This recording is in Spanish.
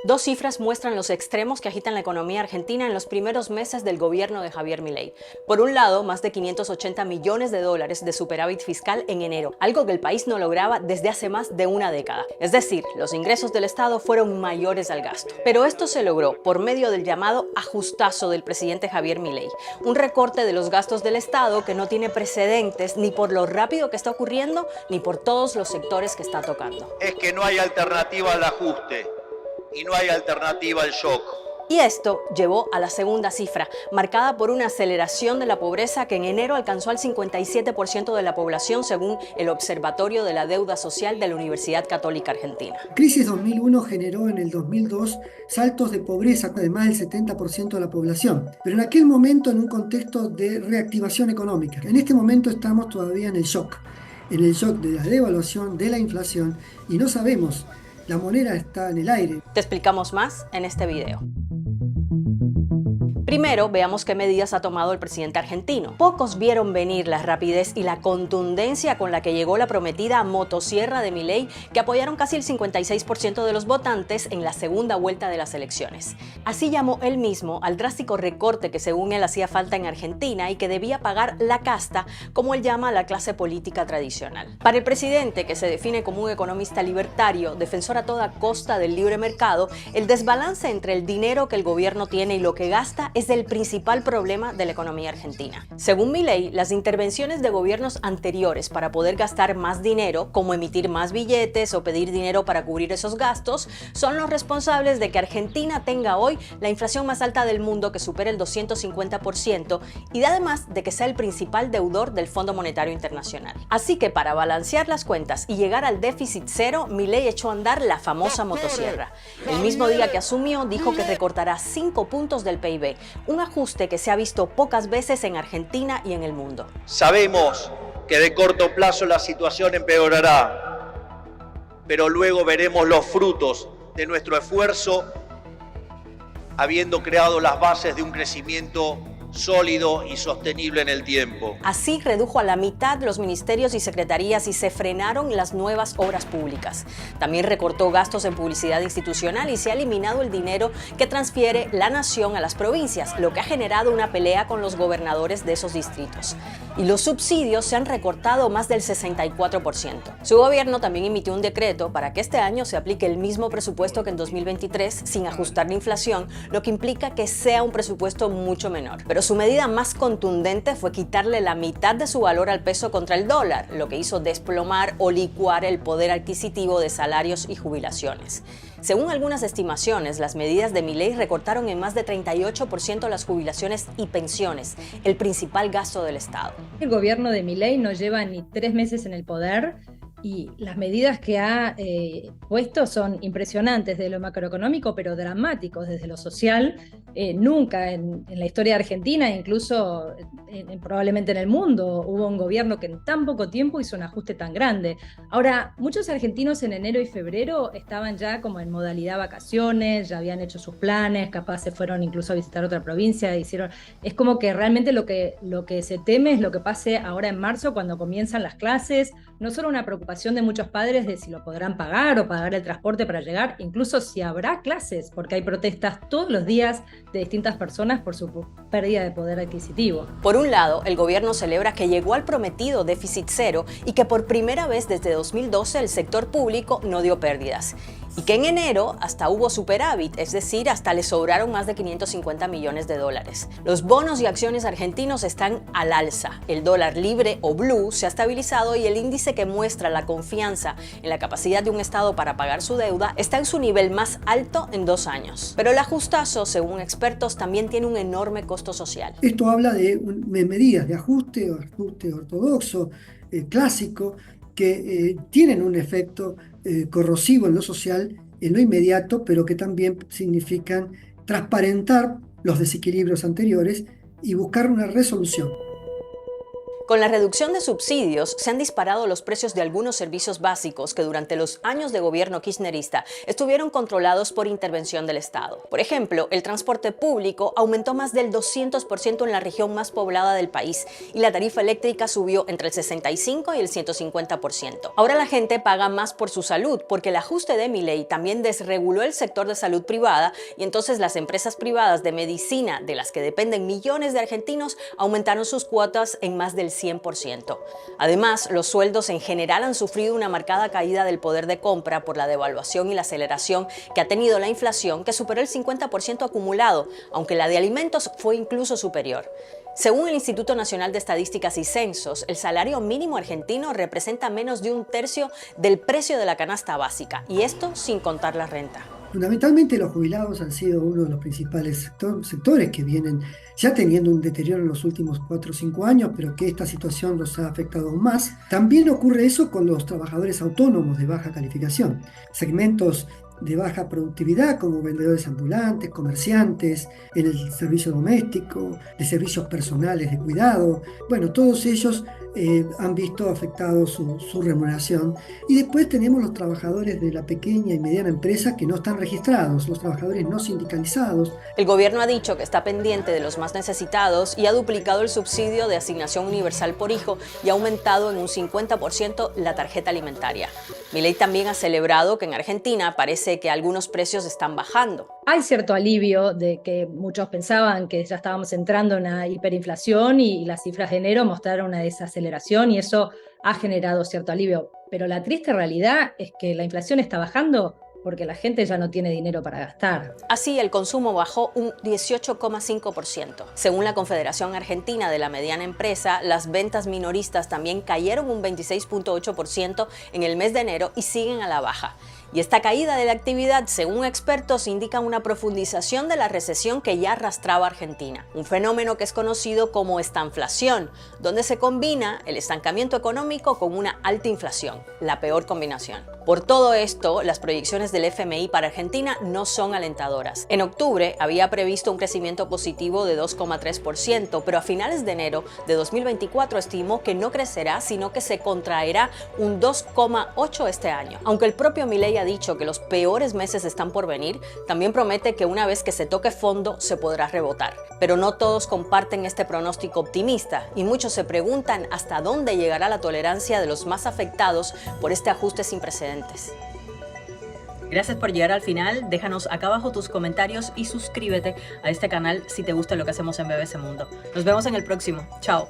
Dos cifras muestran los extremos que agitan la economía argentina en los primeros meses del gobierno de Javier Milei. Por un lado, más de 580 millones de dólares de superávit fiscal en enero, algo que el país no lograba desde hace más de una década. Es decir, los ingresos del Estado fueron mayores al gasto. Pero esto se logró por medio del llamado ajustazo del presidente Javier Milei, un recorte de los gastos del Estado que no tiene precedentes ni por lo rápido que está ocurriendo ni por todos los sectores que está tocando. Es que no hay alternativa al ajuste. Y no hay alternativa al shock. Y esto llevó a la segunda cifra, marcada por una aceleración de la pobreza que en enero alcanzó al 57% de la población, según el Observatorio de la Deuda Social de la Universidad Católica Argentina. La crisis 2001 generó en el 2002 saltos de pobreza de más del 70% de la población, pero en aquel momento en un contexto de reactivación económica. En este momento estamos todavía en el shock de la devaluación, de la inflación, y no sabemos. La moneda está en el aire. Te explicamos más en este video. Primero, veamos qué medidas ha tomado el presidente argentino. Pocos vieron venir la rapidez y la contundencia con la que llegó la prometida motosierra de Milei, que apoyaron casi el 56% de los votantes en la segunda vuelta de las elecciones. Así llamó él mismo al drástico recorte que según él hacía falta en Argentina y que debía pagar la casta, como él llama a la clase política tradicional. Para el presidente, que se define como un economista libertario, defensor a toda costa del libre mercado, el desbalance entre el dinero que el gobierno tiene y lo que gasta es el principal problema de la economía argentina. Según Milei, las intervenciones de gobiernos anteriores para poder gastar más dinero, como emitir más billetes o pedir dinero para cubrir esos gastos, son los responsables de que Argentina tenga hoy la inflación más alta del mundo, que supera el 250%, y además de que sea el principal deudor del Fondo Monetario Internacional. Así que para balancear las cuentas y llegar al déficit cero, Milei echó a andar la famosa motosierra. El mismo día que asumió, dijo que recortará 5 puntos del PIB, un ajuste que se ha visto pocas veces en Argentina y en el mundo. Sabemos que de corto plazo la situación empeorará, pero luego veremos los frutos de nuestro esfuerzo, habiendo creado las bases de un crecimiento sólido y sostenible en el tiempo. Así redujo a la mitad los ministerios y secretarías y se frenaron las nuevas obras públicas. También recortó gastos en publicidad institucional y se ha eliminado el dinero que transfiere la nación a las provincias, lo que ha generado una pelea con los gobernadores de esos distritos. Y los subsidios se han recortado más del 64%. Su gobierno también emitió un decreto para que este año se aplique el mismo presupuesto que en 2023 sin ajustar la inflación, lo que implica que sea un presupuesto mucho menor. Pero su medida más contundente fue quitarle la mitad de su valor al peso contra el dólar, lo que hizo desplomar o licuar el poder adquisitivo de salarios y jubilaciones. Según algunas estimaciones, las medidas de Milei recortaron en más de 38% las jubilaciones y pensiones, el principal gasto del Estado. El gobierno de Milei no lleva ni 3 meses en el poder y las medidas que ha puesto son impresionantes desde lo macroeconómico, pero dramáticos desde lo social. Nunca en la historia de Argentina, incluso probablemente en el mundo, hubo un gobierno que en tan poco tiempo hizo un ajuste tan grande. Ahora, muchos argentinos en enero y febrero estaban ya como en modalidad vacaciones, ya habían hecho sus planes, capaz se fueron incluso a visitar otra provincia, es como que realmente lo que se teme es lo que pase ahora en marzo, cuando comienzan las clases. No solo una preocupación de muchos padres de si lo podrán pagar o pagar el transporte para llegar, incluso si habrá clases, porque hay protestas todos los días de distintas personas por su pérdida de poder adquisitivo. Por un lado, el gobierno celebra que llegó al prometido déficit cero y que por primera vez desde 2012 el sector público no dio pérdidas. Y que en enero hasta hubo superávit, es decir, hasta le sobraron más de 550 millones de dólares. Los bonos y acciones argentinos están al alza. El dólar libre o blue se ha estabilizado y el índice que muestra la confianza en la capacidad de un Estado para pagar su deuda está en su nivel más alto en 2 años. Pero el ajustazo, según expertos, también tiene un enorme costo social. Esto habla de medidas de ajuste ortodoxo, clásico, que tienen un efecto corrosivo en lo social, en lo inmediato, pero que también significan transparentar los desequilibrios anteriores y buscar una resolución. Con la reducción de subsidios, se han disparado los precios de algunos servicios básicos que durante los años de gobierno kirchnerista estuvieron controlados por intervención del Estado. Por ejemplo, el transporte público aumentó más del 200% en la región más poblada del país y la tarifa eléctrica subió entre el 65 y el 150%. Ahora la gente paga más por su salud porque el ajuste de Milei también desreguló el sector de salud privada y entonces las empresas privadas de medicina, de las que dependen millones de argentinos, aumentaron sus cuotas en más del 100%. Además, los sueldos en general han sufrido una marcada caída del poder de compra por la devaluación y la aceleración que ha tenido la inflación, que superó el 50% acumulado, aunque la de alimentos fue incluso superior. Según el Instituto Nacional de Estadísticas y Censos, el salario mínimo argentino representa menos de un tercio del precio de la canasta básica, y esto sin contar la renta. Fundamentalmente los jubilados han sido uno de los principales sectores que vienen ya teniendo un deterioro en los últimos 4 o 5 años, pero que esta situación los ha afectado aún más. También ocurre eso con los trabajadores autónomos de baja calificación, segmentos de baja productividad como vendedores ambulantes, comerciantes, en el servicio doméstico, de servicios personales de cuidado. Bueno, todos ellos han visto afectado su remuneración. Y después tenemos los trabajadores de la pequeña y mediana empresa que no están registrados, los trabajadores no sindicalizados. El gobierno ha dicho que está pendiente de los más necesitados y ha duplicado el subsidio de asignación universal por hijo y ha aumentado en un 50% la tarjeta alimentaria. Milei también ha celebrado que en Argentina parece que algunos precios están bajando. Hay cierto alivio de que muchos pensaban que ya estábamos entrando en una hiperinflación y las cifras de enero mostraron una desaceleración y eso ha generado cierto alivio. Pero la triste realidad es que la inflación está bajando porque la gente ya no tiene dinero para gastar. Así, el consumo bajó un 18,5%. Según la Confederación Argentina de la Mediana Empresa, las ventas minoristas también cayeron un 26,8% en el mes de enero y siguen a la baja. Y esta caída de la actividad, según expertos, indica una profundización de la recesión que ya arrastraba Argentina, un fenómeno que es conocido como estanflación, donde se combina el estancamiento económico con una alta inflación, la peor combinación. Por todo esto, las proyecciones del FMI para Argentina no son alentadoras. En octubre había previsto un crecimiento positivo de 2,3%, pero a finales de enero de 2024 estimó que no crecerá, sino que se contraerá un 2,8% este año. Aunque el propio Milei ha dicho que los peores meses están por venir, también promete que una vez que se toque fondo se podrá rebotar. Pero no todos comparten este pronóstico optimista y muchos se preguntan hasta dónde llegará la tolerancia de los más afectados por este ajuste sin precedentes. Gracias por llegar al final, déjanos acá abajo tus comentarios y suscríbete a este canal si te gusta lo que hacemos en BBC Mundo. Nos vemos en el próximo. Chao.